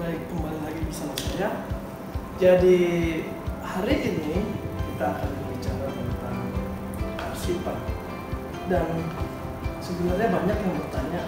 baik, kembali lagi bersama saya. Jadi hari ini kita akan berbicara tentang arsipan. Dan sebenarnya banyak yang bertanya,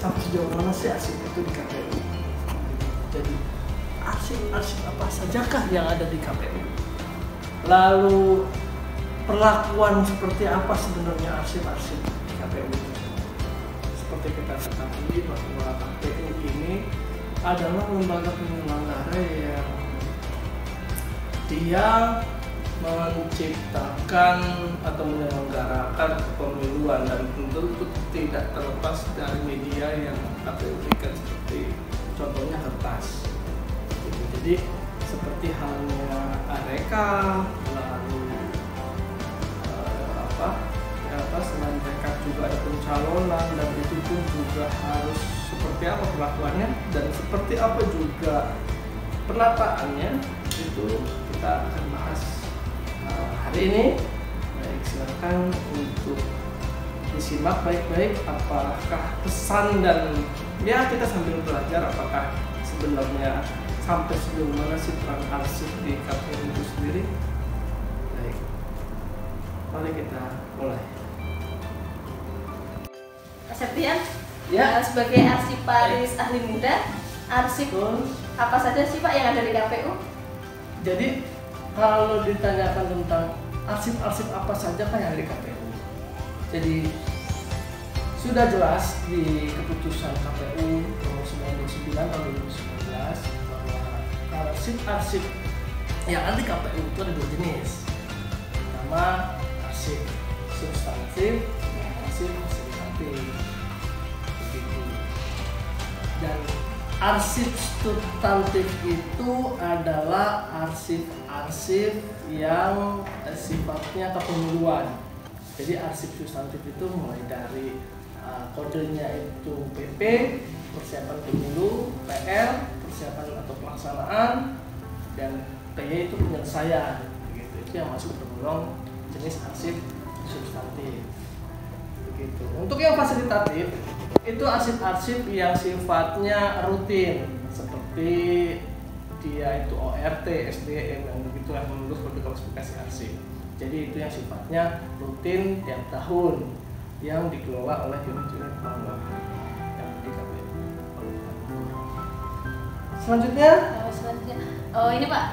sampai sejauh mana sih arsip itu di KPU? Jadi arsip apa sajakah yang ada di KPU? Lalu perlakuan seperti apa sebenarnya arsip-arsip di KPU? Seperti kita ketahui bahwa KPU ini adalah lembaga penyelenggara yang dia menciptakan atau menyelenggarakan kepemiluan, dan tentu itu tidak terlepas dari media yang KPU berikan, seperti contohnya kertas. Jadi seperti halnya Areka, lalu selain mereka juga ada pencalonan, dan itu pun juga harus seperti apa perlakuannya dan seperti apa juga penataannya, itu kita akan bahas hari ini. Baik, silakan untuk disimak baik-baik apakah pesan, dan ya kita sambil belajar apakah sebenarnya sampai sejauh mana sih peran arsip di KPU itu sendiri. Baik, mari kita mulai. Septian, Ya. sebagai arsiparis ahli muda, arsip apa saja sih Pak yang ada di KPU? Jadi kalau ditanyakan tentang arsip-arsip apa saja kan yang ada di KPU, jadi sudah jelas di keputusan KPU nomor 99 tahun 2019 bahwa arsip-arsip yang ada di KPU itu ada dua jenis. Pertama, arsip substantif, arsip fasilitatif. Begitu. Dan arsip substantif itu adalah arsip-arsip yang sifatnya kepemiluan. Jadi arsip substantif itu mulai dari kodenya itu PP, persiapan pemilu, PR, persiapan atau pelaksanaan, dan PY itu penyelesaian. Begitu. Itu yang masuk tergolong jenis arsip substantif. Begitu. Untuk yang fasilitatif itu arsip-arsip yang sifatnya rutin, seperti dia itu ORT, SDM, yang begitu yang lulus berkualifikasi arsip. Jadi itu yang sifatnya rutin tiap tahun yang dikelola oleh unit-unit pengelola yang di KPU. Selanjutnya, oh ini Pak,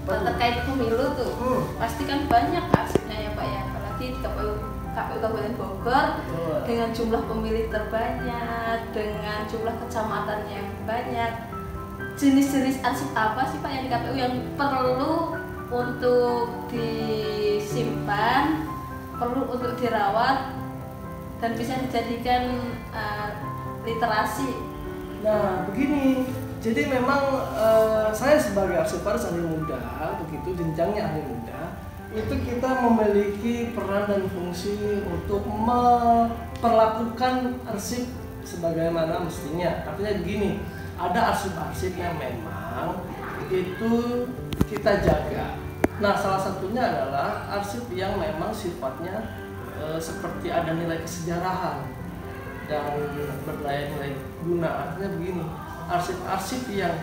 terkait pemilu tuh, pasti kan banyak arsipnya ya Pak ya, apalagi di KPU Kabupaten Bogor dengan jumlah pemilih terbanyak, dengan jumlah kecamatan yang banyak. Jenis-jenis arsip apa sih Pak yang di KPU yang perlu untuk disimpan, perlu untuk dirawat, dan bisa dijadikan literasi? nah begini, jadi memang saya sebagai arsiparis ahli muda, begitu jenjangnya ahli muda, itu kita memiliki peran dan fungsi untuk memperlakukan arsip sebagaimana mestinya. Artinya begini, ada arsip-arsip yang memang itu kita jaga. Nah, salah satunya adalah arsip yang memang sifatnya seperti ada nilai kesejarahan dan bernilai nilai guna. Artinya begini, arsip-arsip yang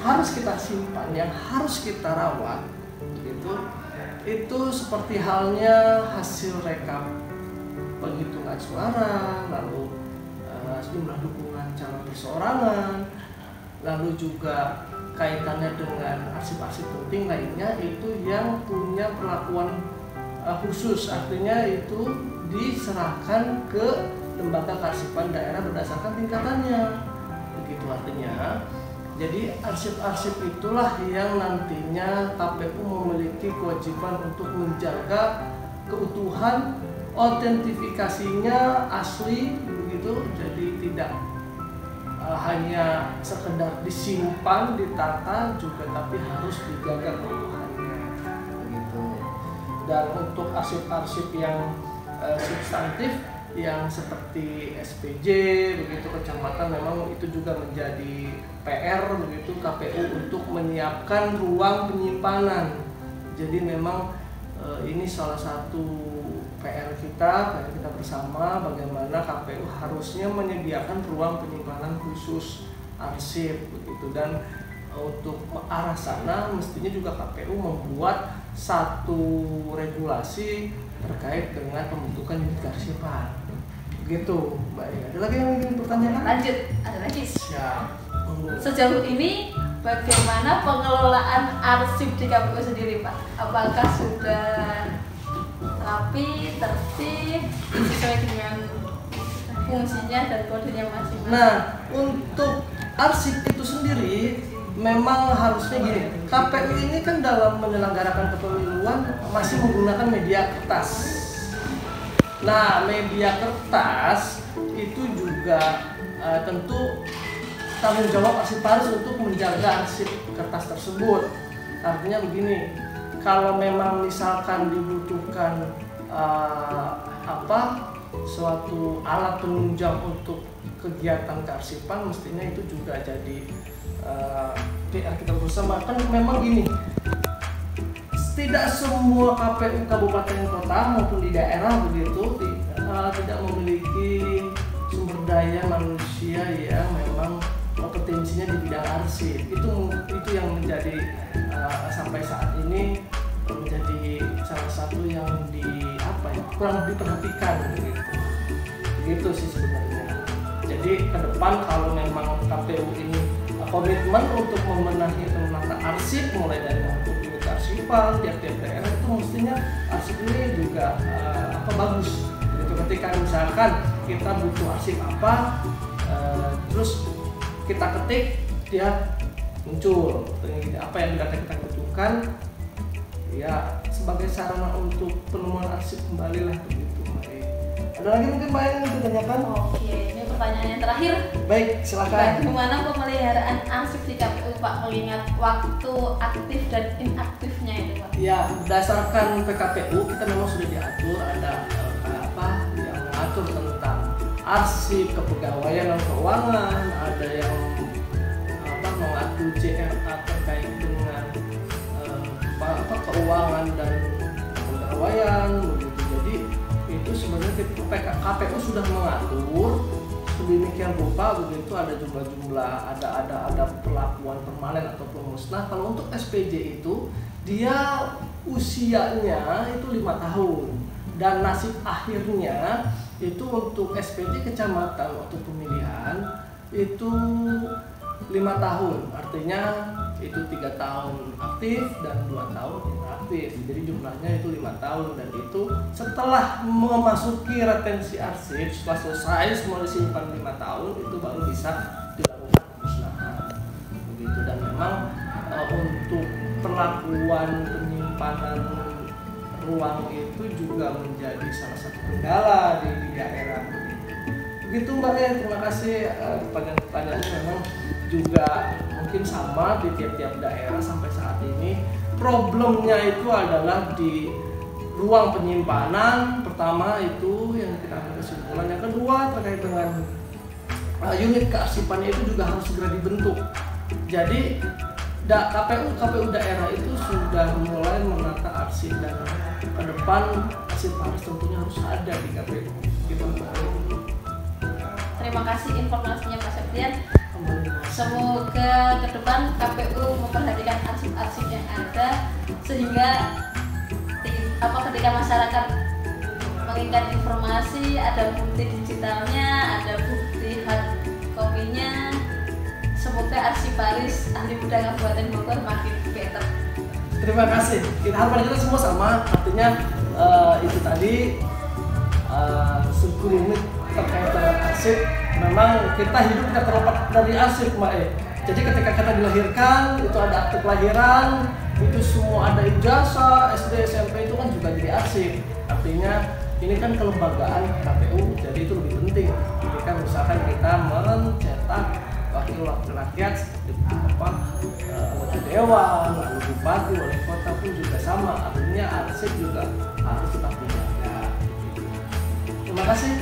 harus kita simpan, yang harus kita rawat, itu seperti halnya hasil rekap penghitungan suara, lalu jumlah dukungan calon perseorangan, lalu juga kaitannya dengan arsip-arsip penting lainnya, itu yang punya perlakuan khusus. Artinya itu diserahkan ke lembaga kearsipan daerah berdasarkan tingkatannya. Begitu artinya. Jadi arsip-arsip itulah yang nantinya KPU memiliki kewajiban untuk menjaga keutuhan, autentifikasinya asli, begitu. Jadi tidak hanya sekedar disimpan, ditata juga, tapi harus dijaga keutuhannya, begitu. Dan untuk arsip-arsip yang substantif yang seperti SPJ, begitu, kecamatan, memang itu juga menjadi PR, begitu, KPU untuk menyiapkan ruang penyimpanan. Jadi memang ini salah satu PR kita bersama, bagaimana KPU harusnya menyediakan ruang penyimpanan khusus arsip begitu. Dan untuk ke arah sana mestinya juga KPU membuat satu regulasi terkait dengan pembentukan unit kearsipan. Begitu, Mbak. Ada lagi yang ingin pertanyakan? Lanjut, ada lagi. Siap. Sejauh ini bagaimana pengelolaan arsip di KPU sendiri, Pak? Apakah sudah rapi, tertib, sesuai dengan fungsinya dan kodenya masing-masing? Nah, untuk arsip itu sendiri memang harusnya gini, KPU ini kan dalam menyelenggarakan kepemiluan masih menggunakan media kertas. Nah, media kertas itu juga tentu tanggung jawab arsiparis untuk menjaga arsip kertas tersebut. Artinya begini, kalau memang misalkan dibutuhkan suatu alat penunjang untuk kegiatan kearsipan, mestinya itu juga jadi PR kita bersama. Kan memang gini, tidak semua KPU kabupaten kota maupun di daerah begitu tidak memiliki sumber daya manusia yang memang kompetensinya di bidang arsip. Itu yang menjadi sampai saat ini menjadi salah satu yang kurang diperhatikan begitu sih sebenarnya. Jadi ke depan kalau memang KPU ini komitmen untuk membenahi atau menata arsip, mulai dari bentuk unit kearsipan tiap-tiap daerah, itu mestinya arsip ini juga bagus. Jadi ketika misalkan kita butuh arsip apa, terus kita ketik, dia muncul apa yang kita butuhkan, ya sebagai sarana untuk penemuan arsip kembali lah begitu. Ada lagi mungkin Mbak yang ditanyakan? Oke, ini pertanyaan yang terakhir. Baik, silakan. Bagaimana pemeliharaan arsip di KPU, Pak, mengingat waktu aktif dan inaktifnya itu, Pak? Ya, berdasarkan PKPU kita memang sudah diatur ada yang mengatur tentang arsip, kepegawaian dan keuangan, ada yang mengatur JRA terkait dengan keuangan dan kepegawaian begitu. Jadi itu sebenarnya KPU sudah mengatur sedemikian rupa begitu, ada jumlah-jumlah, ada perlakuan permanen ataupun musnah. Kalau untuk SPJ itu dia usianya itu 5 tahun dan nasib akhirnya itu untuk SPJ kecamatan waktu pemilihan itu 5 tahun, artinya itu 3 tahun aktif dan 2 tahun inaktif. Jadi jumlahnya itu 5 tahun, dan itu setelah memasuki retensi arsip, setelah selesai semua disimpan 5 tahun, itu baru bisa dilakukan pemusnahan begitu. Dan memang untuk perlakuan penyimpanan ruang itu juga menjadi salah satu kendala di daerah begitu Mbak ya. Terima kasih. Pertanyaannya memang juga mungkin sama di tiap-tiap daerah sampai saat ini. Problemnya itu adalah di ruang penyimpanan. Pertama itu yang kita ambil kesimpulan. Yang kedua terkait dengan unit kearsipan itu juga harus segera dibentuk. Jadi KPU daerah itu sudah mulai menata arsip, dan ke depan arsip tentunya harus ada di KPU. Gitu. Terima kasih informasinya Pak Septian. Semoga ke depan KPU memperhatikan arsip-arsip yang ada, sehingga ketika masyarakat menginginkan informasi, ada bukti digitalnya, ada bukti hard copy-nya. Semoga arsiparis ahli budaya Kabupaten Bogor makin better. Terima kasih. Harapan kita semua sama, artinya itu tadi sekelumit terkait dengan arsip. Memang kita hidup tidak terlepas dari arsip, Mbak. Jadi ketika kita dilahirkan, itu ada akte kelahiran, itu semua ada ijazah, SD, SMP itu kan juga jadi arsip. Artinya ini kan kelembagaan KPU, jadi itu lebih penting. Ketika misalkan kita mencetak wakil-wakil rakyat seperti anggota dewan, lalu bupati, wali kota pun juga sama. Artinya arsip juga harus tetap dijaga. Terima kasih.